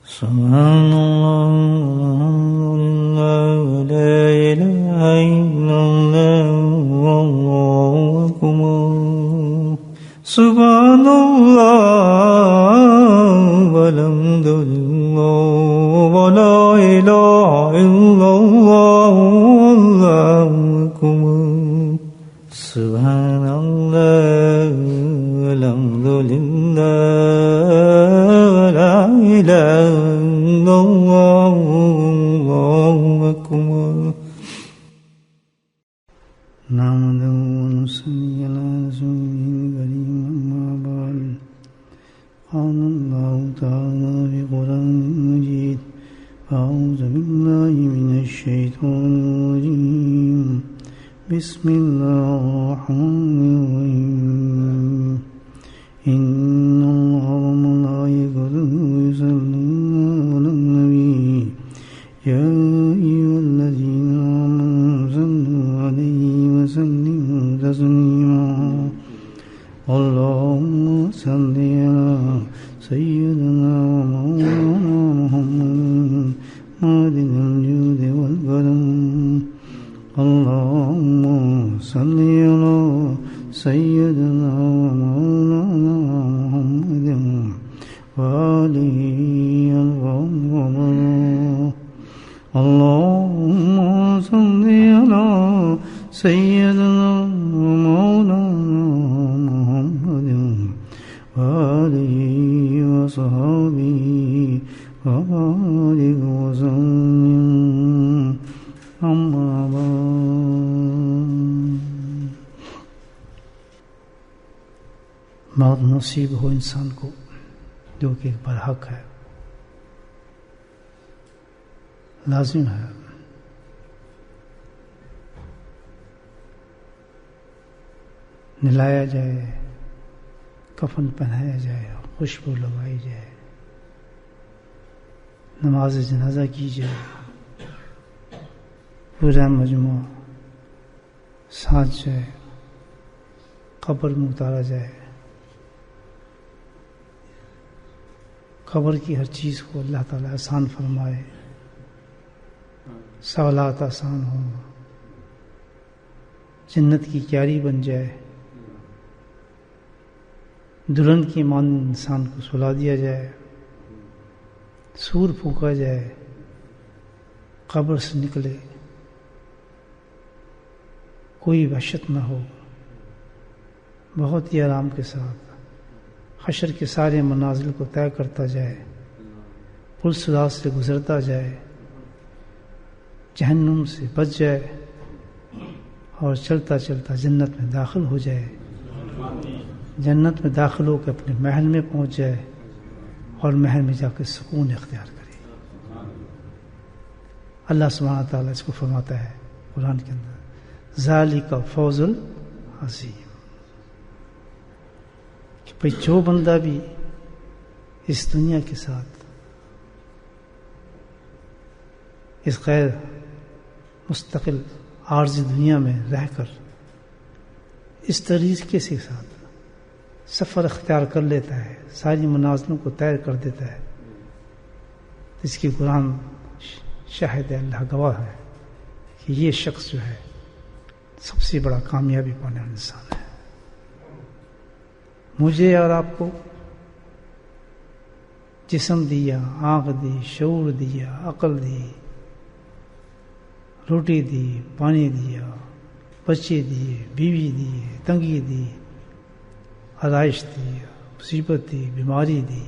سبحان اللہ لا الہ الا اللہ واللہ اکبر سبحان اللہ والحمد للہ ولا الہ الا اللہ واللہ اکبر سبحان اللہ والحمد للہ ولا الہ الا اللہ واللہ اکبر نحمده ونصلي على رسوله الكريم أما بعد قال الله تعالى في قرآن المجيد أعوذ بالله من الشيطان الرجيم بسم الله الرحمن الرحيم إن الله وملائكته يصلون على النبي يا أيها الذين آمنوا صلوا عليه وسلموا تسليما اللهم صل على سيدنا ومولانا محمد معدن الجود والكرم اللهم صل على سيدنا ومولانا محمد وآله الغفور اللهم صل على سيدنا ومولانا محمد وآله وصحبه وبارك وسلم أما بعد موت نصیب ہو انسان کو جو کہ ایک برحق ہے، لازم ہے نلایا جائے، کفن پہنایا جائے، خوشبو لگائی جائے، نماز جنازہ کی جائے، پورا مجموعہ ساتھ جائے، قبر میں اتارا جائے، قبر کی ہر چیز کو اللہ تعالیٰ آسان فرمائے، سوالات آسان ہوں، جنت کی کیاری بن جائے، دلہن کی مان انسان کو سلا دیا جائے، سور پھونکا جائے، قبر سے نکلے، کوئی وحشت نہ ہو، بہت ہی آرام کے ساتھ حشر کے سارے منازل کو طے کرتا جائے، پل صراط سے گزرتا جائے، جہنم سے بچ جائے اور چلتا چلتا جنت میں داخل ہو جائے، جنت میں داخل ہو کے اپنے محل میں پہنچ جائے اور محل میں جا کے سکون اختیار کرے۔ اللہ سبحانہ تعالیٰ اس کو فرماتا ہے قرآن کے اندر ذالک فوز العظیم، کہ بھئی جو بندہ بھی اس دنیا کے ساتھ اس غیر مستقل عارضی دنیا میں رہ کر اس طریقے سے ساتھ سفر اختیار کر لیتا ہے، ساری منازلوں کو طے کر دیتا ہے، اس کی قرآن شاہد ہے، اللہ گواہ ہے کہ یہ شخص جو ہے سب سے بڑا کامیابی پانے والا انسان ہے۔ مجھے اور آپ کو جسم دیا، آنکھ دی، شعور دیا، عقل دی، روٹی دی، پانی دیا، بچے دیے، بیوی دی، تنگی دی، آرائش دی، مصیبت دی، بیماری دی،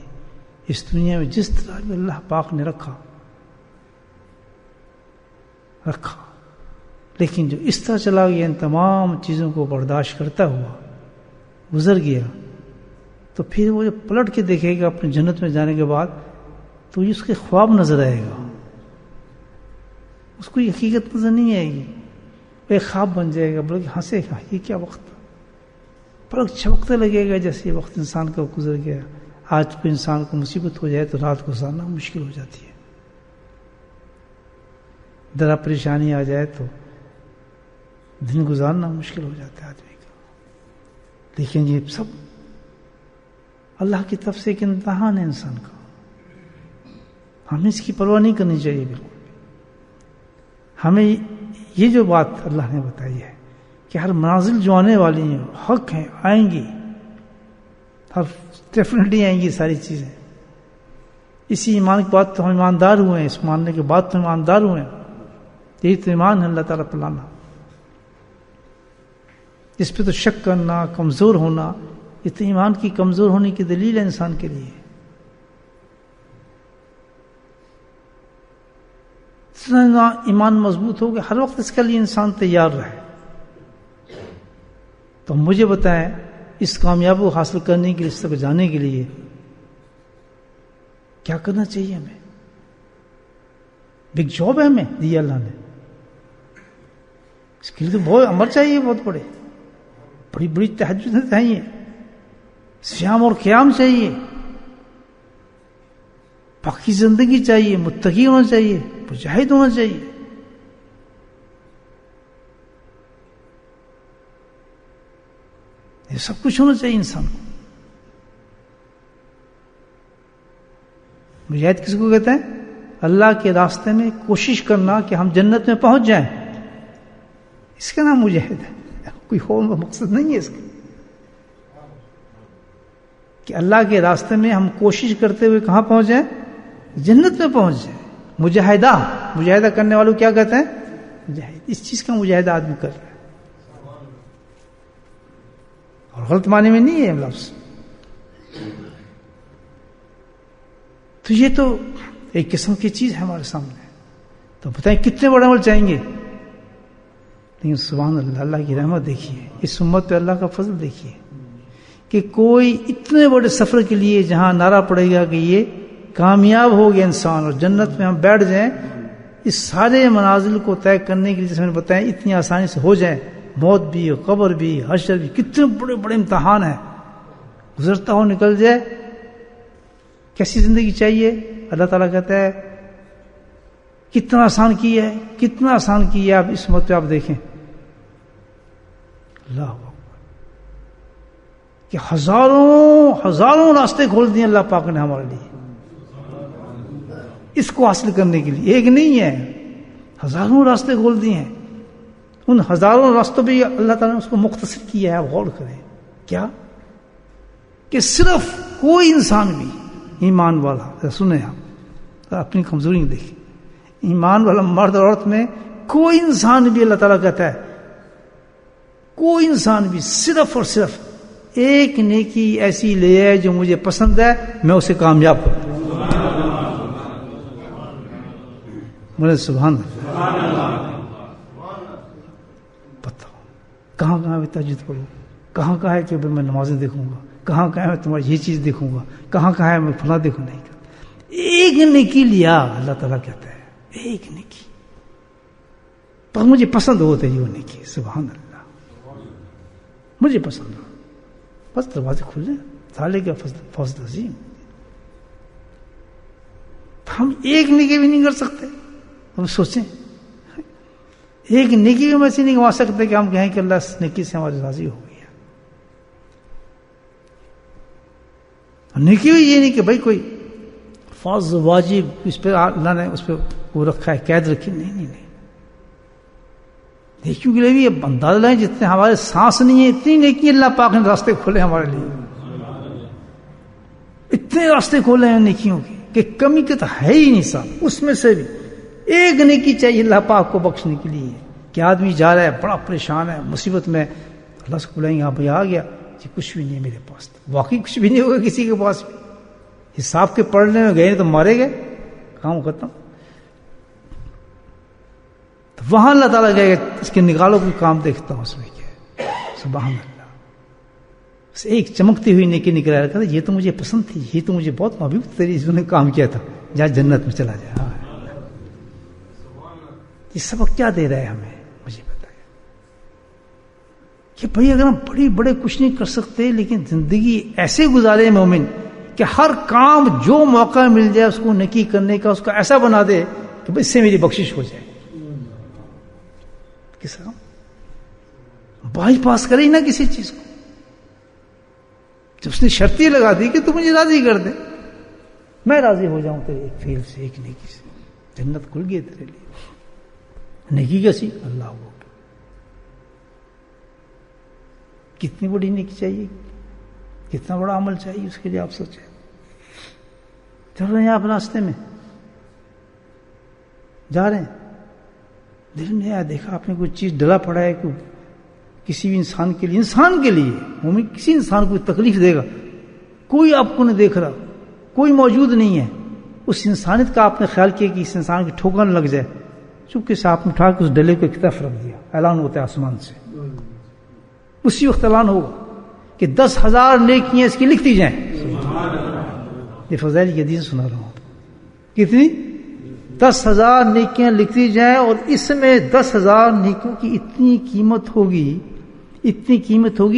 اس دنیا میں جس طرح بھی اللہ پاک نے رکھا، لیکن جو اس طرح چلا گیا، ان تمام چیزوں کو برداشت کرتا ہوا گزر گیا، تو پھر وہ جو پلٹ کے دیکھے گا اپنے جنت میں جانے کے بعد، تو یہ اس کے خواب نظر آئے گا، اس کو یہ حقیقت نظر نہیں آئے گی، ایک خواب بن جائے گا، بلکہ ہنسے گا یہ کیا وقت، پلک چھپکتے لگے گا جیسے یہ وقت انسان کا گزر گیا۔ آج کوئی انسان کو مصیبت ہو جائے تو رات گزارنا مشکل ہو جاتی ہے، ذرا پریشانی آ جائے تو دن گزارنا مشکل ہو جاتا ہے آدمی کا، لیکن یہ سب اللہ کی طرف سے ایک امتحان ہے انسان کا۔ ہمیں اس کی پرواہ نہیں کرنی چاہیے بالکل. ہمیں یہ جو بات اللہ نے بتائی ہے کہ ہر منازل جو آنے والی ہیں حق ہیں، آئیں گی، ہر ڈیفینیٹلی آئیں گی ساری چیزیں. اسی ایمان کے بعد تو ہم ایماندار ہوئے ہیں، اس ماننے کے بعد تو ایماندار ہوئے ہیں. یہی تو ایمان ہے اللہ تعالیٰ پر لانا. اس پہ تو شک کرنا، کمزور ہونا، یہ تو ایمان کی کمزور ہونے کی دلیل ہے انسان کے لیے. ایمان مضبوط ہو کہ ہر وقت اس کے لیے انسان تیار رہے. تو مجھے بتائیں اس کامیابی کو حاصل کرنے کے لیے، اس تک جانے کے لیے کیا کرنا چاہیے ہمیں؟ بگ جاب ہے ہمیں دیا اللہ نے. اس کے لیے تو بہت عمل چاہیے، بہت بڑے بڑی بڑی تہجد چاہیے، صیام اور قیام چاہیے، پاکی زندگی چاہیے، متقی ہونا چاہیے، مجاہد ہونا چاہیے. یہ سب کچھ ہونا چاہیے انسان کو. مجاہد کس کو کہتے ہیں؟ اللہ کے راستے میں کوشش کرنا کہ ہم جنت میں پہنچ جائیں، اس کا نام مجاہد ہے. کوئی اور مقصد نہیں ہے اس کا، کہ اللہ کے راستے میں ہم کوشش کرتے ہوئے کہاں پہنچ جائیں؟ جنت میں پہنچ جائیں. مجاہدہ کرنے والوں کیا کہتے ہیں؟ مجاہد. اس چیز کا مجاہدہ آدمی کر رہا ہے، اور غلط معنی میں نہیں ہے لفظ. تو یہ تو ایک قسم کی چیز ہے ہمارے سامنے. تو بتائیں کتنے بڑے عمل چاہیں گے؟ لیکن سبحان اللہ، اللہ کی رحمت دیکھیے، اس امت پہ اللہ کا فضل دیکھیے کہ کوئی اتنے بڑے سفر کے لیے جہاں نعرہ پڑے گا کہ یہ کامیاب ہو گیا انسان اور جنت میں ہم بیٹھ جائیں، اس سارے منازل کو طے کرنے کے لیے جیسے میں نے بتایا اتنی آسانی سے ہو جائیں. موت بھی، قبر بھی، حشر بھی، کتنے بڑے بڑے امتحان ہیں، گزرتا ہو نکل جائے. کیسی زندگی چاہیے؟ اللہ تعالیٰ کہتا ہے کتنا آسان کیا ہے، کتنا آسان کیا ہے. آپ اس وقت پہ آپ دیکھیں اللہ کہ ہزاروں راستے کھول دیے اللہ پاک نے ہمارے لیے اس کو حاصل کرنے کے لیے. ایک نہیں ہے، ہزاروں راستے کھول دیے ہیں. ان ہزاروں راستوں پہ اللہ تعالیٰ نے اس کو مختصر کیا ہے. آپ غور کریں کیا کہ صرف کوئی انسان بھی ایمان والا، سنیں آپ اپنی کمزوری دیکھیں، ایمان والا مرد اور عورت میں کوئی انسان بھی اللہ تعالیٰ کہتا ہے کوئی انسان بھی صرف اور صرف ایک نیکی ایسی لے آئے جو مجھے پسند ہے، میں اسے کامیاب کروں. بولے سبحان اللہ. بتاؤ کہاں کہاں میں تہجد پڑھوں، کہاں کہاں ہے کہ میں نمازیں دیکھوں گا، کہاں کہاں ہے میں تمہاری یہ چیز دیکھوں گا، کہاں کہاں ہے میں فلاں دیکھوں. نہیں کرتا. ایک نیکی لیا اللہ تعالیٰ کہتا ہے ایک نیکی، پر مجھے پسند ہوتا ہے یہ نیکی. سبحان اللہ، مجھے پسند ہو، بس دروازے کھلے. سالے کا فضل عظیم. ہم ایک نیکی بھی نہیں کر سکتے. ہم سوچیں ایک نیکی بھی ہم ایسی نہیں کما سکتے کہ ہم کہیں کہ اللہ اس نیکی سے ہماری راضی ہو گئی ہے. نیکی بھی یہ نہیں کہ بھائی کوئی فرض واجب اس پہ اللہ نے اس پہ وہ رکھا ہے، قید رکھی. نہیں. نیکیوں کے لیے بھی یہ اندازہ لیں جتنے ہمارے سانس نہیں ہے اتنی نیکی اللہ پاک نے راستے کھولے ہمارے لیے. اتنے راستے کھولے ہیں نیکیوں کے کہ کمی کے تو ہے ہی نہیں. صاحب اس میں سے بھی ایک نیکی چاہیے اللہ پاک کو بخشنے کے لیے کہ آدمی جا رہا ہے بڑا پریشان ہے، مصیبت میں، اللہ سے بلائیں گے ہاں بھائی آ گیا جی کچھ بھی نہیں میرے پاس. واقعی کچھ بھی نہیں ہوگا کسی کے پاس بھی. حساب کے پڑھنے میں گئے تو مارے گئے، کام ختم. تو وہاں اللہ تعالیٰ کہے گا اس کے نکالو کوئی کام دیکھتا ہوں اس میں کیا ہے. سبحان اللہ. بس ایک چمکتی ہوئی نیکی نکلا رکھا تھا، یہ تو مجھے پسند تھی، یہ تو مجھے بہت محبوب تیری اس نے کام کیا تھا، جا جنت میں چلا جائے. ہاں یہ سبق کیا دے رہا ہے ہمیں؟ مجھے بتایا کہ بھائی اگر ہم بڑے کچھ نہیں کر سکتے لیکن زندگی ایسے گزارے مومن کہ ہر کام جو موقع مل جائے اس کو نیکی کرنے کا اس کو ایسا بنا دے کہ بھائی اس سے میری بخشش ہو جائے. کس طرح بائی پاس کرے ہی نہ کسی چیز کو. جب اس نے شرط یہ لگا دی کہ تو مجھے راضی کر دے میں راضی ہو جاؤں تیرے ایک فعل سے، ایک نیکی سے، جنت کھل گئی تیرے لیے۔ نیکی کیسی؟ اللہ ہو، کتنی بڑی نیکی چاہیے، کتنا بڑا عمل چاہیے اس کے لیے آپ سوچیں۔ چل رہے ہیں آپ راستے میں جا رہے ہیں، دل میں آیا دیکھا آپ نے کوئی چیز ڈلا پڑا ہے، کوئی کسی بھی انسان کے لیے مومن کسی انسان کو تکلیف دے گا، کوئی آپ کو نہیں دیکھ رہا، کوئی موجود نہیں ہے، اس انسانیت کا آپ نے خیال کیا کہ اس انسان کی ٹھوکر نہ لگ جائے، چپکے سے آپ نے اٹھا کے اس ڈلے کو ایک طرف رکھ دیا، اعلان ہوتا ہے آسمان سے، اسی وقت اعلان ہوگا کہ 10,000 نیکیاں اس کی لکھتی جائیں۔ یہ فضائل کی حدیث سنا رہا ہوں، کتنی؟ 10,000 نیکیاں لکھتی جائیں، اور اس میں 10,000 نیکیوں کی اتنی قیمت ہوگی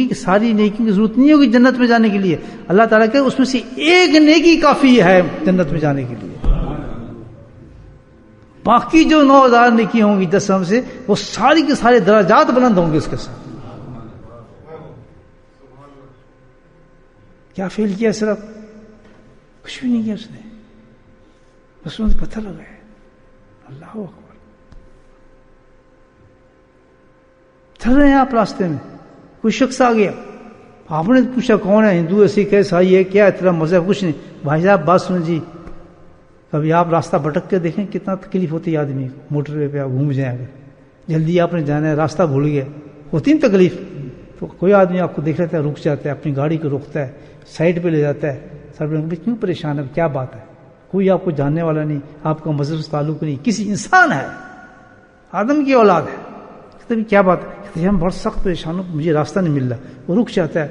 کہ ساری نیکیوں کی ضرورت نہیں ہوگی جنت میں جانے کے لیے۔ اللہ تعالیٰ کہ اس میں سے ایک نیکی کافی ہے جنت میں جانے کے لیے، باقی جو 9,000 نیکیاں ہوں گی 10 سے، وہ ساری کے سارے درجات بلند ہوں گے اس کے ساتھ۔ کیا فیل کیا؟ صرف کچھ بھی نہیں کیا اس نے، بس انہیں پتہ لگا ہے۔ اللہ اکبر۔ چل رہے ہیں آپ راستے میں، کوئی شخص آ گیا، آپ نے پوچھا کون ہے، ہندو ہے، سکھ ہے، عیسائی ہے، کیا ہے تیرا مذہب؟ کچھ نہیں، بھائی صاحب بات سنیں جی، کبھی آپ راستہ بھٹک کے دیکھیں کتنا تکلیف ہوتی ہے آدمی کو، موٹر وے پہ آپ گھوم جائیں، اگر جلدی آپ نے جانا ہے، راستہ بھول گیا، ہوتی نا تکلیف، تو کوئی آدمی آپ کو دیکھ لیتا ہے، رک جاتا ہے، اپنی گاڑی کو روکتا ہے، سائڈ پہ لے جاتا ہے، سر کیوں پریشان ہے، کیا بات ہے؟ کوئی آپ کو جاننے والا نہیں، آپ کا مذہب سے تعلق نہیں، کسی انسان ہے، آدم کی اولاد ہے، کہتے ہیں کیا بات ہے؟ ہم بہت سخت پریشان ہوں، مجھے راستہ نہیں مل رہا۔ وہ رک جاتا ہے،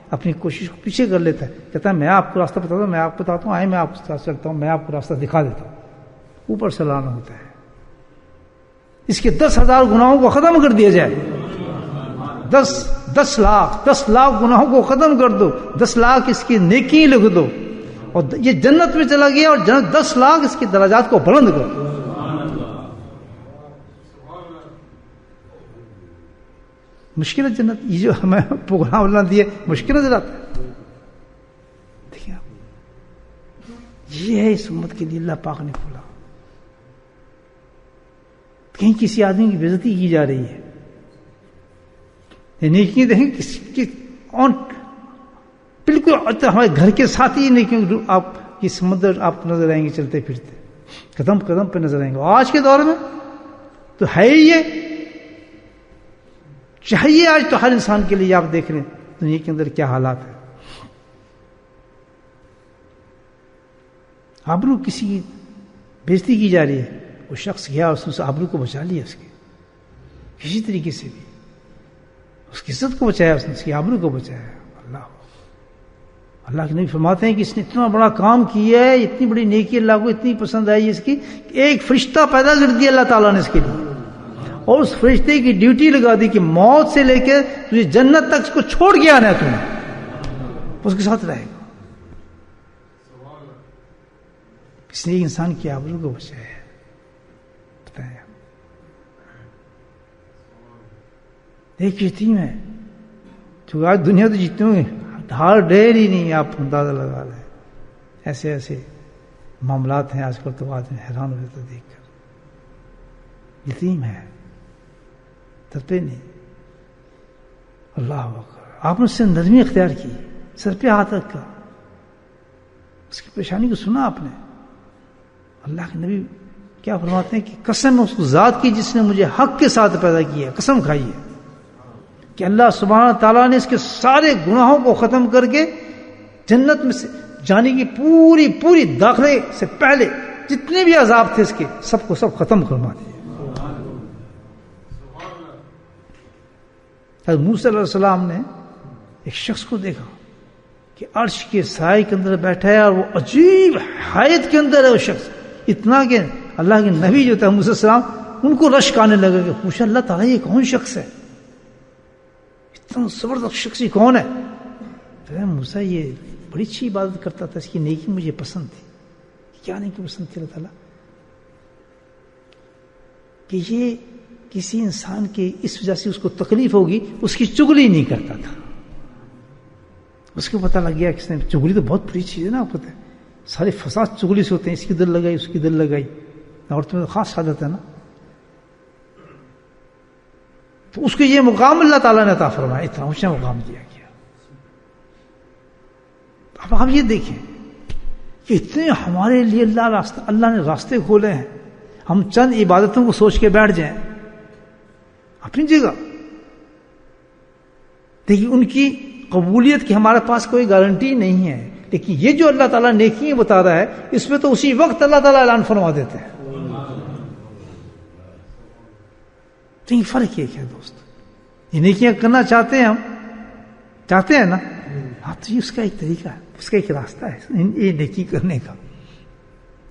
اپنی کوشش کو پیچھے کر لیتا ہے، کہتا ہے میں آپ کو راستہ بتاتا ہوں، میں آپ کو بتاتا ہوں، آئے میں آپ کو ساتھ چلتا ہوں، میں آپ کو راستہ دکھا دیتا ہوں۔ اوپر سے لانا ہوتا ہے، اس کے 10,000 گناہوں کو ختم کر دیا جائے، 10 لاکھ گناہوں کو ختم کر دو، 10 لاکھ اس کی نیکی لکھ دو، اور یہ جنت میں چلا گیا، اور جنت 10 لاکھ اس کے درجات کو بلند کر دو۔ مشکل ہے جنت، یہ جو ہمیں پروگرام اللہ دیے مشکل نظر آتا ہے۔ دیکھیں آپ، یہ ہے اس امت کے لیے اللہ پاک نے کھولا۔ کہیں کسی آدمی کی بے عزتی کی جا رہی ہے، یہ نیکی دیکھیں کسی بالکل ہمارے گھر کے ساتھ ہی نیکیوں، آپ یہ سمندر آپ نظر آئیں گے چلتے پھرتے، قدم قدم پہ نظر آئیں گے۔ آج کے دور میں تو ہے ہی یہ چاہیے، آج تو ہر انسان کے لیے آپ دیکھ رہے ہیں دنیا کے اندر کیا حالات ہے۔ آبرو کسی کی بےزتی کی جا رہی ہے، وہ شخص گیا اور اس نے آبرو کو بچا لیا، اس کے کسی طریقے سے بھی اس کی عزت کو بچایا، اس نے اس کی آبرو کو بچایا۔ اللہ کے نبی فرماتے ہیں کہ اس نے اتنا بڑا کام کیا ہے، اتنی بڑی نیکی اللہ کو اتنی پسند آئی اس کی، ایک فرشتہ پیدا کر دیا اللہ تعالیٰ نے اس کے لیے، اور اس فرشتے کی ڈیوٹی لگا دی کہ موت سے لے کے تجھے جنت تک اس کو چھوڑ کے آنا ہے، تمہیں اس کے ساتھ رہے گا۔ اس نے انسان کی آبرو کو بچایا ہے۔ بتائیں ایک یتیم ہے جو آج دنیا تو جیتتے ہوئے دھار ڈیر ہی نہیں، آپ اندازہ لگا لیں، ایسے ایسے معاملات ہیں آج کل، تو آدمی حیران ہو جاتا دیکھ کر۔ یتیم ہے، ترتے نہیں۔ اللہ اکبر، آپ نے اس سے نرمی اختیار کی، سر پہ ہاتھ رکھا، اس کی پریشانی کو سنا آپ نے۔ اللہ کے نبی کیا فرماتے ہیں کہ قسم اس ذات کی جس نے مجھے حق کے ساتھ پیدا کیا، قسم کھائیے کہ اللہ سبحانہ تعالیٰ نے اس کے سارے گناہوں کو ختم کر کے جنت میں سے جانے کی پوری داخلے سے پہلے جتنے بھی عذاب تھے اس کے سب کو سب ختم کروا دیے۔ حضرت موسیٰ علیہ السلام نے ایک شخص کو دیکھا کہ عرش کے سائے کے اندر بیٹھا ہے، اور وہ عجیب حیت کے اندر ہے وہ شخص، اتنا کہ اللہ کے نبی جو تھے موسیٰ علیہ السلام ان کو رشک آنے لگا کہ پوچھا اللہ تعالیٰ یہ کون شخص ہے، اتنا زبردست شخص ہی کون ہے؟ تو موسیٰ یہ بڑی اچھی عبادت کرتا تھا، اس کی نیکی مجھے پسند تھی۔ کیا نیکی پسند تھی اللہ تعالیٰ؟ کہ یہ کسی انسان کے اس وجہ سے اس کو تکلیف ہوگی اس کی چغلی نہیں کرتا تھا، اس کو پتہ لگ گیا کس نے. چغلی تو بہت بری چیز ہے نا, آپ پتہ ہے سارے فساد چغلی سے ہوتے ہیں, اس کی دل لگائی اس کی دل لگائی, عورتوں میں خاص عادت ہے نا. تو اس کو یہ مقام اللہ تعالیٰ نے عطا فرمایا, اتنا اونچا مقام دیا گیا. اب آپ یہ دیکھیں کہ اتنے ہمارے لیے اللہ نے راستے کھولے ہیں, ہم چند عبادتوں کو سوچ کے بیٹھ جائیں اپنی جگہ. دیکھیے ان کی قبولیت کی ہمارے پاس کوئی گارنٹی نہیں ہے, لیکن یہ جو اللہ تعالیٰ نیکیاں بتا رہا ہے اس میں تو اسی وقت اللہ تعالیٰ اعلان فرما دیتے ہیں. تو یہ فرق یہ ہے دوست, یہ نیکیاں کرنا چاہتے ہیں ہم, چاہتے ہیں نا, ہاں تو یہ اس کا ایک طریقہ ہے, اس کا ایک راستہ ہے یہ نیکی کرنے کا.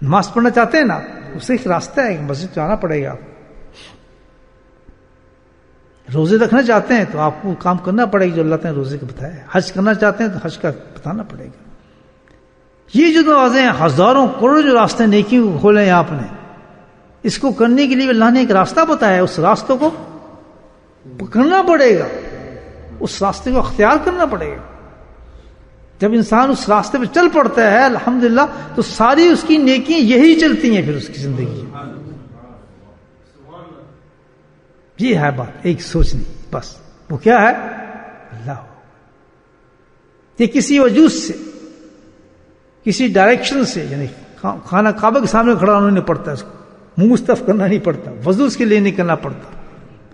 نماز پڑھنا چاہتے ہیں نا, اس کا ایک راستہ ہے, مسجد جانا پڑے گا. روزے رکھنا چاہتے ہیں تو آپ کو کام کرنا پڑے گا جو اللہ تعالیٰ نے روزے کا بتایا ہے. حج کرنا چاہتے ہیں تو حج کا بتانا پڑے گا. یہ جو دروازے ہیں, ہزاروں کروڑوں جو راستے نیکی کو کھولے ہیں آپ نے, اس کو کرنے کے لیے اللہ نے ایک راستہ بتایا ہے. اس راستوں کو پکڑنا پڑے گا, اس راستے کو اختیار کرنا پڑے گا. جب انسان اس راستے پہ چل پڑتا ہے الحمدللہ, تو ساری اس کی نیکیاں یہی چلتی ہیں پھر اس کی زندگی. یہ ہے بات, ایک سوچنی بس. وہ کیا ہے؟ اللہ. یہ کسی وجود سے, کسی ڈائریکشن سے, یعنی خانہ کعبہ کے سامنے کھڑا ہونا نہیں پڑتا, اس کو منہ مستف کرنا نہیں پڑتا, وضو اس کے لیے نہیں کرنا پڑتا.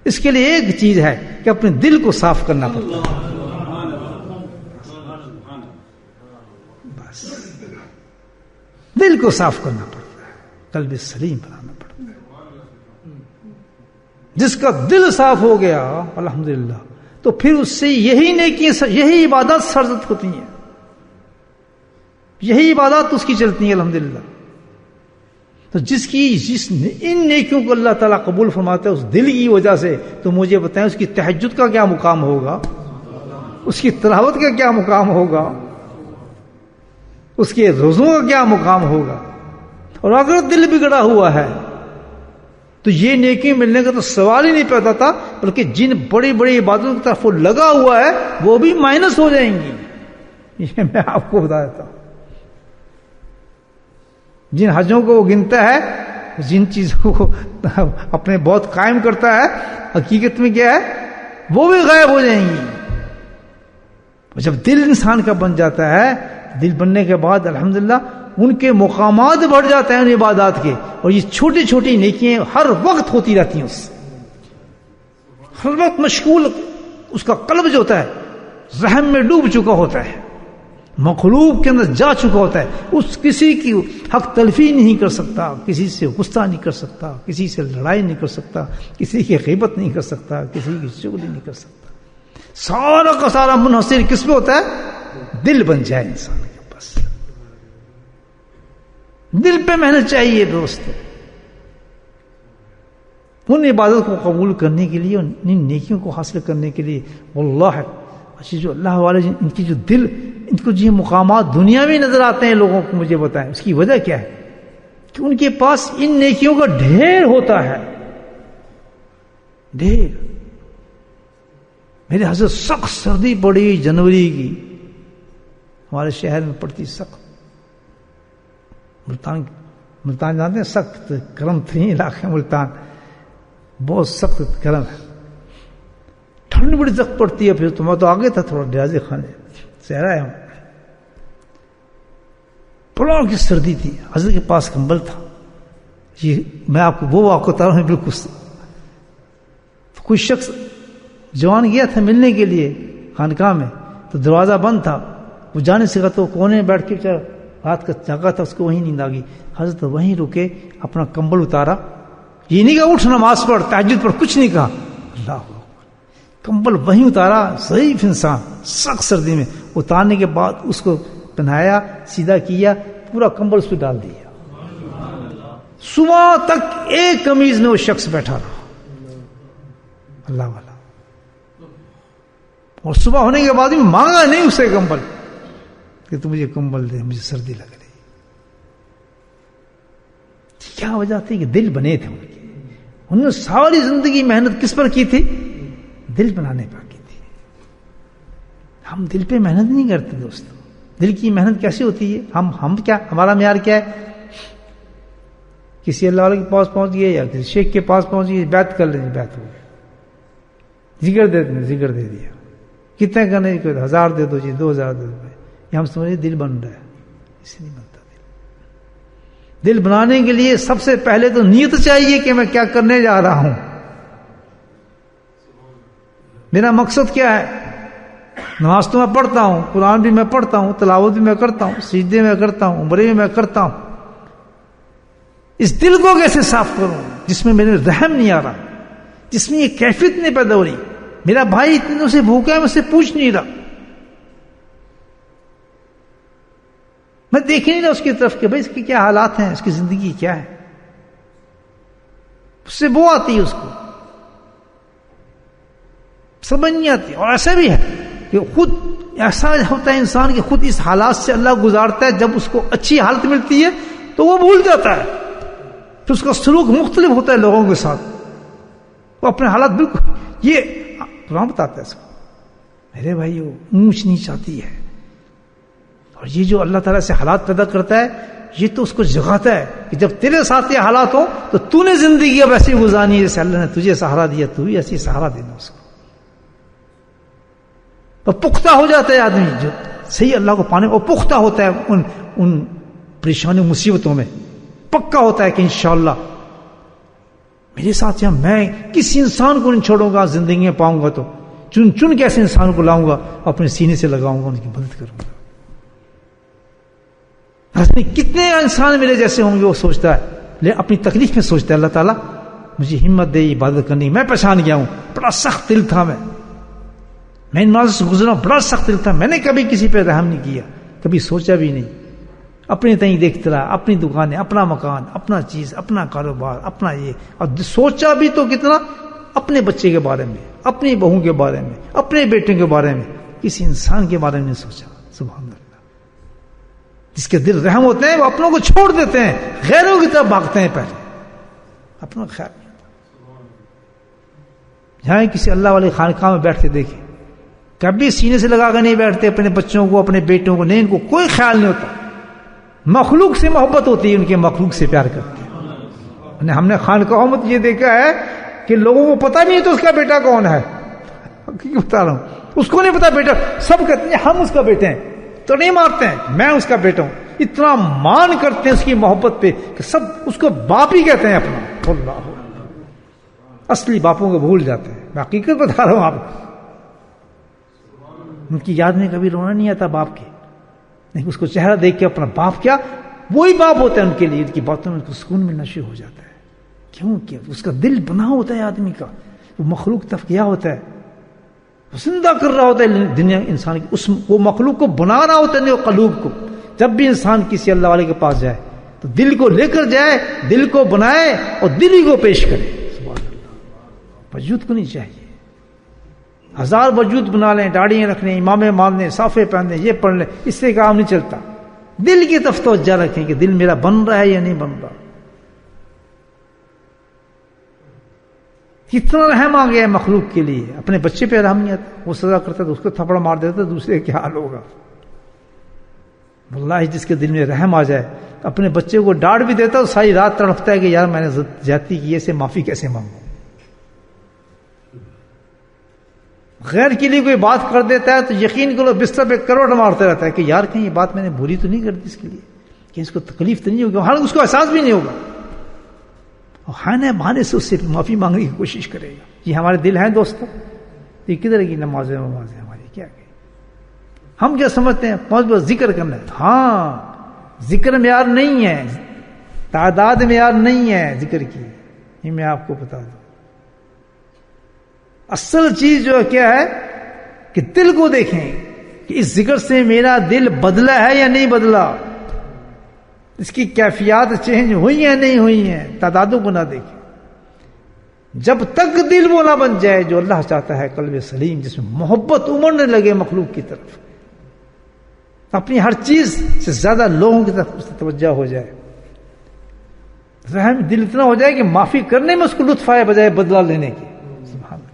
اس کے لیے ایک چیز ہے کہ اپنے دل کو صاف کرنا پڑتا ہے. بس دل کو صاف کرنا پڑتا ہے, قلب سلیم بنانا پڑتا ہے. جس کا دل صاف ہو گیا الحمدللہ, تو پھر اس سے یہی نیکیاں, یہی عبادات سرزد ہوتی ہیں, یہی عبادات اس کی چلتی ہیں الحمدللہ. تو جس ان نیکیوں کو اللہ تعالیٰ قبول فرماتا ہے اس دل کی وجہ سے, تو مجھے بتائیں اس کی تہجد کا کیا مقام ہوگا, اس کی تلاوت کا کیا مقام ہوگا, اس کے روزوں کا کیا مقام ہوگا. اور اگر دل بگڑا ہوا ہے تو یہ نیکی ملنے کا تو سوال ہی نہیں پیدا تھا, بلکہ جن بڑی بڑی عبادتوں کی طرف وہ لگا ہوا ہے وہ بھی مائنس ہو جائیں گی. یہ میں آپ کو بتا دیتا ہوں. جن حجوں کو وہ گنتا ہے, جن چیزوں کو اپنے بہت قائم کرتا ہے, حقیقت میں کیا ہے, وہ بھی غائب ہو جائیں گی. جب دل انسان کا بن جاتا ہے, دل بننے کے بعد الحمدللہ ان کے مقامات بڑھ جاتے ہیں ان عبادات کے, اور یہ چھوٹی چھوٹی نیکیاں ہر وقت ہوتی رہتی ہیں, اس سے ہر وقت مشغول. اس کا قلب جو ہوتا ہے رحم میں ڈوب چکا ہوتا ہے, مخلوق کے اندر جا چکا ہوتا ہے. اس کسی کی حق تلفی نہیں کر سکتا, کسی سے غصہ نہیں کر سکتا, کسی سے لڑائی نہیں کر سکتا, کسی کی غیبت نہیں کر سکتا, کسی کی چغلی نہیں کر سکتا. سارا کا سارا منحصر کس پہ ہوتا ہے؟ دل بن جائے انسان کے پاس. دل پہ محنت چاہیے دوست. ان عبادت کو قبول کرنے کے لیے, ان نیکیوں کو حاصل کرنے کے لیے, واللہ اچھی جو اللہ والے ان کی جو دل, ان کو جو مقامات دنیا میں نظر آتے ہیں لوگوں کو, مجھے بتائیں اس کی وجہ کیا ہے؟ کہ ان کے پاس ان نیکیوں کا ڈھیر ہوتا ہے, ڈھیر. میرے حضرت سخت سردی پڑی جنوری کی, ہمارے شہر میں پڑتی سخت. ملتان جانتے ہیں, سخت گرم تھے علاقے ملتان, بہت سخت گرم ہے. ٹھنڈ بڑی سخت پڑتی ہے. پھر تو میں تو آگے تھا تھوڑا ڈیازے خانے صحرا ہے, پلاؤ کی سردی تھی. حضرت کے پاس کمبل تھا. یہ میں آپ کو وہ واقعہ بتا رہا ہوں بالکل. کوئی شخص جوان گیا تھا ملنے کے لیے خانقاہ میں, تو دروازہ بند تھا, وہ جانے سے تو کونے میں بیٹھ کے رات کا جاگا تھا, اس کو وہیں نیند آ گئی. حضرت وہیں رکے, اپنا کمبل اتارا, یہ نہیں کہا اٹھ نماز پڑھ تہجد پڑھ, کچھ نہیں کہا. اللہ کمبل وہیں اتارا, ضعیف انسان سخت سردی میں, اتارنے کے بعد اس کو پہنایا, سیدھا کیا, پورا کمبل اس پہ ڈال دیا. صبح تک ایک قمیض میں وہ شخص بیٹھا رہا, اللہ والا. اور صبح ہونے کے بعد بھی مانگا نہیں اسے کمبل کہ تو مجھے کمبل دے, مجھے سردی لگ رہی. کیا وجہ تھی؟ کہ دل بنے تھے ان کے. انہوں نے ساری زندگی محنت کس پر کی تھی؟ دل بنانے پر کی تھی. ہم دل پہ محنت نہیں کرتے دوستوں. دل کی محنت کیسی ہوتی ہے؟ ہم کیا، ہمارا معیار کیا ہے؟ کسی اللہ والے کے پاس پہنچ گئے یا کسی شیخ کے پاس پہنچ گئے، بیعت کر لیں، بیعت ہو گئی، ذکر دے دیں، ذکر دے دیا. کتنے کرنے کو 1000 دے دو جی، 2000 دے دو. یہ ہم سمجھے دل بن رہا ہے، اس نہیں بنتا. دل بنانے کے لیے سب سے پہلے تو نیت چاہیے کہ میں کیا کرنے جا رہا ہوں، میرا مقصد کیا ہے. نماز تو میں پڑھتا ہوں، قرآن بھی میں پڑھتا ہوں، تلاوت بھی میں کرتا ہوں، سجدے میں کرتا ہوں، عمرے بھی میں کرتا ہوں. اس دل کو کیسے صاف کروں جس میں میرے رحم نہیں آ رہا، جس میں یہ کیفیت نہیں پیدا ہو رہی. میرا بھائی اتنے دنوں سے بھوکا ہے، مجھ سے پوچھ نہیں رہا، میں دیکھ نہیں رہا اس کی طرف کہ بھائی اس کے کیا حالات ہیں، اس کی زندگی کیا ہے. اس سے وہ آتی ہے، اس کو سمجھ نہیں آتی. اور ایسا بھی ہے کہ خود ایسا ہوتا ہے انسان کہ خود اس حالات سے اللہ گزارتا ہے، جب اس کو اچھی حالت ملتی ہے تو وہ بھول جاتا ہے، تو اس کا سلوک مختلف ہوتا ہے لوگوں کے ساتھ. وہ اپنے حالات بالکل، یہ قرآن بتاتا ہے اس کو. میرے بھائی وہ اونچ نیچ آتی ہے، اور یہ جو اللہ تعالیٰ سے حالات پیدا کرتا ہے یہ تو اس کو جگاتا ہے کہ جب تیرے ساتھ یہ حالات ہو تو تو نے زندگی اب ایسی گزارنی ہے جیسے اللہ نے تجھے سہارا دیا، تو بھی ایسی سہارا دینا اس کو. تو پختہ ہو جاتا ہے آدمی جو صحیح اللہ کو پانے، اور پختہ ہوتا ہے ان پریشانی مصیبتوں میں، پکا ہوتا ہے کہ انشاءاللہ میرے ساتھ یہاں میں کسی انسان کو نہیں چھوڑوں گا، زندگی میں پاؤں گا تو چن چن کے ایسے انسان کو لاؤں گا، اپنے سینے سے لگاؤں گا، ان کی مدد کروں گا. کتنے انسان میرے جیسے ہوں گے، وہ سوچتا ہے، اپنی تکلیف میں سوچتا ہے اللہ تعالیٰ مجھے ہمت دے عبادت کرنے. میں پہچان گیا ہوں، بڑا سخت دل تھا، میں ان ناز سے گزرا، بڑا سخت دل تھا، میں نے کبھی کسی پہ رحم نہیں کیا، کبھی سوچا بھی نہیں. اپنے تئیں دیکھتا رہا، اپنی دکانیں، اپنا مکان، اپنا چیز، اپنا کاروبار، اپنا یہ. اور سوچا بھی تو کتنا، اپنے بچے کے بارے میں، اپنی بہو کے بارے میں، اپنے بیٹے کے بارے میں، کسی انسان کے بارے میں نہیں سوچا. سبحان اللہ. جس کے دل رحم ہوتے ہیں وہ اپنوں کو چھوڑ دیتے ہیں، غیروں کی طرف بھاگتے ہیں، پہلے اپنا خیال نہیں ہوتا. جہاں کسی اللہ والے خانقاہ میں بیٹھ کے دیکھیں، کبھی سینے سے لگا کر نہیں بیٹھتے اپنے بچوں کو، اپنے بیٹوں کو، نہیں، ان کو کوئی خیال نہیں ہوتا. مخلوق سے محبت ہوتی ہے، ان کے مخلوق سے پیار کرتے ہیں. ہم نے خانقاہوں میں یہ دیکھا ہے کہ لوگوں کو پتہ نہیں ہے تو اس کا بیٹا کون ہے. بتا رہا ہوں، اس کو نہیں پتا بیٹا، سب کہتے ہیں ہم اس کا بیٹے ہیں، تو نہیں مارتے ہیں، میں اس کا بیٹا ہوں. اتنا مان کرتے ہیں اس کی محبت پہ کہ سب اس کو باپ ہی کہتے ہیں اپنا. اللہ اصلی باپوں کو بھول جاتے ہیں. میں حقیقت بتا رہا ہوں آپ کو. ان کی یاد میں کبھی رونا نہیں آتا باپ کے، نہیں، اس کو چہرہ دیکھ کے اپنا باپ کیا، وہی باپ ہوتا ہے ان کے لیے. ان کی باتوں میں ان کو سکون ملنا شروع ہو جاتا ہے. کیوں کہ اس کا دل بنا ہوتا ہے آدمی کا، وہ مخلوق طرف کیا ہوتا ہے، وہ زندہ کر رہا ہوتا ہے دنیا انسان کی، وہ مخلوق کو بنا رہا ہوتا ہے قلوب کو. جب بھی انسان کسی اللہ والے کے پاس جائے تو دل کو لے کر جائے، دل کو بنائے اور دل ہی کو پیش کرے. سبحان اللہ. وجود کو نہیں چاہیے 1000 وجود بنا لیں، داڑیاں رکھ لیں، امامے مان لیں، صافے پہن لیں، یہ پڑھ لیں، اس سے کام نہیں چلتا. دل کی طرف توجہ رکھیں کہ دل میرا بن رہا ہے یا نہیں بن رہا. کتنا رحم آ گیا ہے مخلوق کے لیے. اپنے بچے پہ رحم نہیں آتا، وہ سزا کرتا تو اس کو تھپڑ مار دیتا، دوسرے کیا حال ہوگا. واللہ جس کے دل میں رحم آ جائے، اپنے بچے کو ڈانٹ بھی دیتا تو ساری رات تڑپتا ہے کہ یار میں نے زیادتی کی، اسے معافی کیسے مانگوں. غیر کے لیے کوئی بات کر دیتا ہے تو یقین کرو بستر پہ کروٹ مارتا رہتا ہے کہ یار کہیں یہ بات میں نے بری تو نہیں کر دی اس کے لیے، کہ اس کو تکلیف تو نہیں ہوگی. حالانکہ اس کو احساس بھی نہیں ہوگا، اور ہانے بہانے سے اس سے معافی مانگنے کی کوشش کرے گا. یہ ہمارے دل ہیں دوستوں، یہ کدھر کی نمازیں ہماری کیا کہ ہم کیا سمجھتے ہیں 5 بار ذکر کرنا ہے. ہاں ذکر معیار نہیں ہے، تعداد معیار نہیں ہے ذکر کی، یہ میں آپ کو بتا دوں. اصل چیز جو کیا ہے کہ دل کو دیکھیں کہ اس ذکر سے میرا دل بدلا ہے یا نہیں بدلا، اس کی کیفیات چینج ہوئی ہیں نہیں ہوئی ہیں. تعدادوں کو نہ دیکھیں. جب تک دل وہ نہ بن جائے جو اللہ چاہتا ہے، قلب سلیم جس میں محبت امڑنے لگے مخلوق کی طرف، اپنی ہر چیز سے زیادہ لوگوں کی طرف اس سے توجہ ہو جائے، رحم دل اتنا ہو جائے کہ معافی کرنے میں اس کو لطف آئے بجائے بدلہ لینے کی. سبحان اللہ.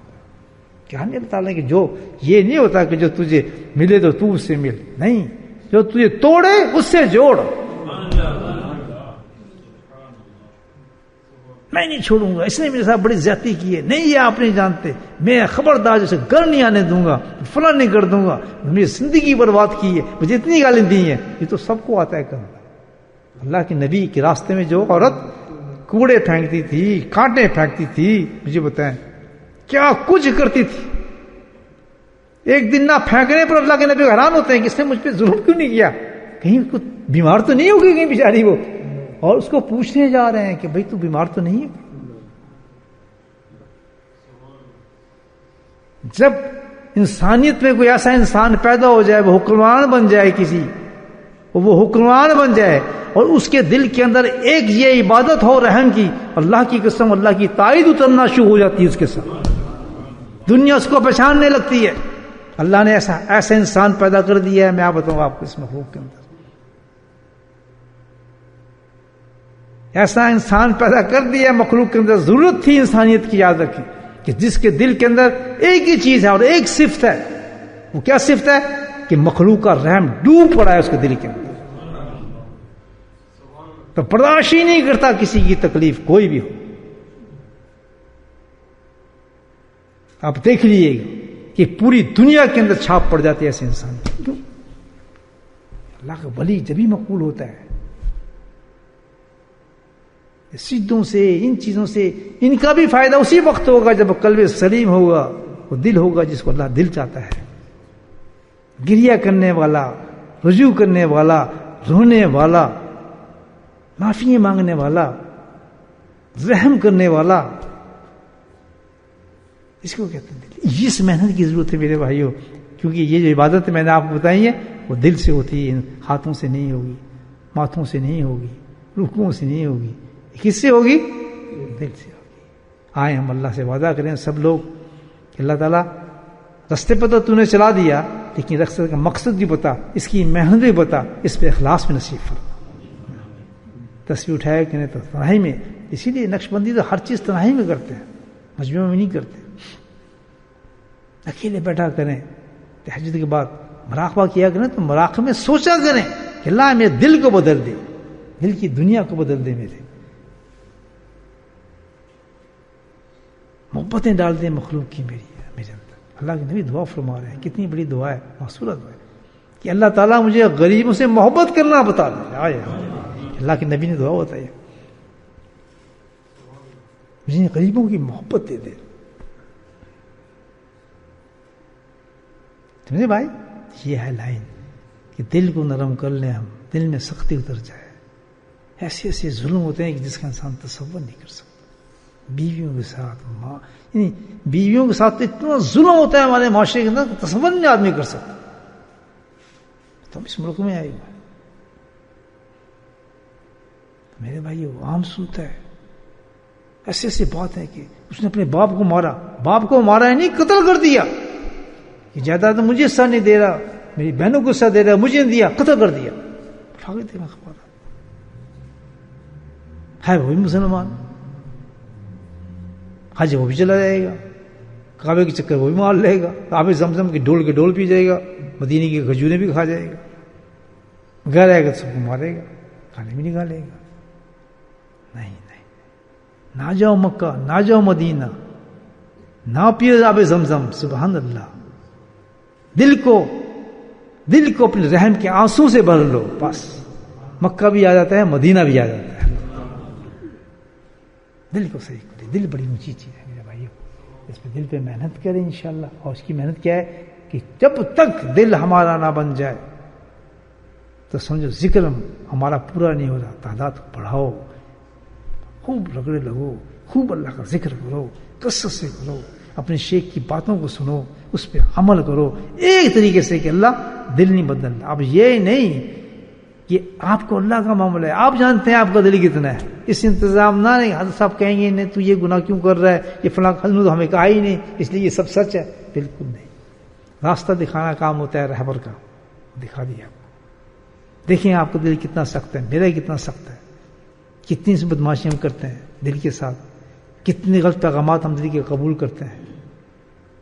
کیا نہیں بتا لیں کہ جو یہ نہیں ہوتا کہ جو تجھے ملے تو تو اس سے مل، نہیں، جو تجھے توڑے اس سے جوڑ. میں نہیں چھوڑوں گا، اس نے میرے ساتھ بڑی زیادتی کی ہے، نہیں یہ آپ نہیں جانتے، میں خبردار جیسے گھر نہیں آنے دوں گا، فلاں نہیں کر دوں گا، میری زندگی برباد کی ہے، مجھے اتنی گالیں دی ہیں. یہ تو سب کو آتا ہے کرنا. اللہ کے نبی کے راستے میں جو عورت کوڑے پھینکتی تھی، کانٹے پھینکتی تھی، مجھے بتائیں کیا کچھ کرتی تھی. ایک دن نہ پھینکنے پر اللہ کے نبی حیران ہوتے ہیں کہ اس نے مجھ پہ ظلم کیوں نہیں کیا، کہیں کچھ بیمار تو نہیں ہوگی کہیں بیچاری وہ، اور اس کو پوچھنے جا رہے ہیں کہ بھئی تو بیمار تو نہیں ہے. جب انسانیت میں کوئی ایسا انسان پیدا ہو جائے، وہ حکمران بن جائے کسی، وہ حکمران بن جائے اور اس کے دل کے اندر ایک یہ عبادت ہو رحم کی، اللہ کی قسم اللہ کی تائید اترنا شروع ہو جاتی ہے اس کے ساتھ، دنیا اس کو پہچاننے لگتی ہے. اللہ نے ایسا انسان پیدا کر دیا ہے. میں آپ بتاؤں آپ کو اس مخلوق کے اندر ایسا انسان پیدا کر دیا مخلوق کے اندر. ضرورت تھی انسانیت کی، یاد رکھیں کہ جس کے دل کے اندر ایک ہی چیز ہے اور ایک صفت ہے. وہ کیا صفت ہے؟ کہ مخلوق کا رحم ڈوب پڑا ہے اس کے دل کے اندر، تو برداشت ہی نہیں کرتا کسی کی تکلیف کوئی بھی ہو. آپ دیکھ لیجیے گا کہ پوری دنیا کے اندر چھاپ پڑ جاتی ہے ایسے انسان. کیوں؟ اللہ کا ولی جبھی مقبول ہوتا ہے. سجدوں سے، ان چیزوں سے ان کا بھی فائدہ اسی وقت ہوگا جب قلب سلیم ہوگا. وہ دل ہوگا جس کو اللہ دل چاہتا ہے، گریہ کرنے والا، رجوع کرنے والا، رونے والا، معافی مانگنے والا، رحم کرنے والا، اس کو کہتے ہیں دل. اس محنت کی ضرورت ہے میرے بھائیوں، کیونکہ یہ جو عبادت میں نے آپ کو بتائی ہے وہ دل سے ہوتی ہے، ہاتھوں سے نہیں ہوگی، ماتھوں سے نہیں ہوگی، رکوعوں سے نہیں ہوگی. کس سے ہوگی؟ دل سے ہوگی. آئے ہم اللہ سے وعدہ کریں سب لوگ کہ اللہ تعالیٰ رستے پر تو نے چلا دیا، لیکن رستے کا مقصد بھی بتا، اس کی محنت بھی بتا، اس پہ اخلاص بھی نصیب فرما. تصویر اٹھایا کہ نہیں تو تنہائی میں، اسی لیے نقش بندی تو ہر چیز تنہائی میں کرتے ہیں، مجموعے میں نہیں کرتے. اکیلے بیٹھا کریں، تہجد کے بعد مراقبہ کیا کریں تو مراقبے میں سوچا کریں کہ اللہ میرے دل کو بدل دے، دل کی دنیا کو بدل دے، میرے محبتیں ڈال دیں مخلوق کی میرے اندر. اللہ کے نبی دعا فرما رہے ہیں، کتنی بڑی دعا ہے، معصورہ دعا ہے کہ اللہ تعالیٰ مجھے غریبوں سے محبت کرنا بتا دے. اللہ کے نبی نے دعا بتائی، مجھے غریبوں کی محبت دے دے. سمجھے بھائی؟ یہ ہے لائن کہ دل کو نرم کر لیں ہم، دل میں سختی اتر جائے. ایسے ایسے ظلم ہوتے ہیں کہ جس کا انسان تصور نہیں کر سکتا. بیویوں کے ساتھ، یعنی بیویوں کے ساتھ اتنا ظلم ہوتا ہے ہمارے معاشرے کے اندر کہ تصور نہیں آدمی کر سکتا. تو ہم اس ملک میں آئے ہوئے میرے بھائی، وہ عام سنتا ہے ایسے ایسے بات ہے کہ اس نے اپنے باپ کو مارا، باپ کو مارا ہے نہیں، قتل کر دیا. کہ جائیداد مجھے حصہ نہیں دے رہا، میری بہنوں کو حصہ دے رہا، مجھے نہیں دیا، قتل کر دیا. ہے وہی مسلمان، حج وہ بھی چلا جائے گا، کعبے کے چکر وہ بھی مار لے گا، کعبے زمزم کے ڈول پی جائے گا، مدینے کی کھجوریں بھی کھا جائے گا، گھر آئے گا سب کو مارے گا، کھانے بھی نکالے گا. نہیں، نہ جاؤ مکہ، نہ جاؤ مدینہ، نہ پیو آب زمزم. سبحان اللہ. دل کو اپنے رحم کے آنسو سے بھر لو، بس مکہ بھی آ جاتا ہے، مدینہ بھی آ جاتا ہے. دل کو صحیح کرے. دل بڑی اونچی چیز ہے میرے بھائیو، اس پہ دل پہ محنت کریں انشاءاللہ. اور اس کی محنت کیا ہے کہ جب تک دل ہمارا نہ بن جائے تو سمجھو ذکر ہمارا پورا نہیں ہو رہا. تعداد کو بڑھاؤ، خوب رگڑے لگو، خوب اللہ کا ذکر کرو، کثرت سے کرو، اپنے شیخ کی باتوں کو سنو، اس پہ عمل کرو ایک طریقے سے کہ اللہ دل نہیں بدل. اب یہ نہیں کہ آپ کو اللہ کا معاملہ ہے، آپ جانتے ہیں آپ کا دل کتنا ہے. اس انتظام نہ نہیں حضرت صاحب کہیں گے نہیں تو یہ گناہ کیوں کر رہا ہے، یہ فلاں حضرت تو ہمیں کہا ہی نہیں اس لیے یہ سب سچ ہے. بالکل نہیں. راستہ دکھانا کام ہوتا ہے رہبر کا، دکھا دیا آپ کو. دیکھیں آپ کا دل کتنا سخت ہے، میرا کتنا سخت ہے، کتنی سی بدماشی ہم کرتے ہیں دل کے ساتھ، کتنے غلط پیغامات ہم دل کے قبول کرتے ہیں.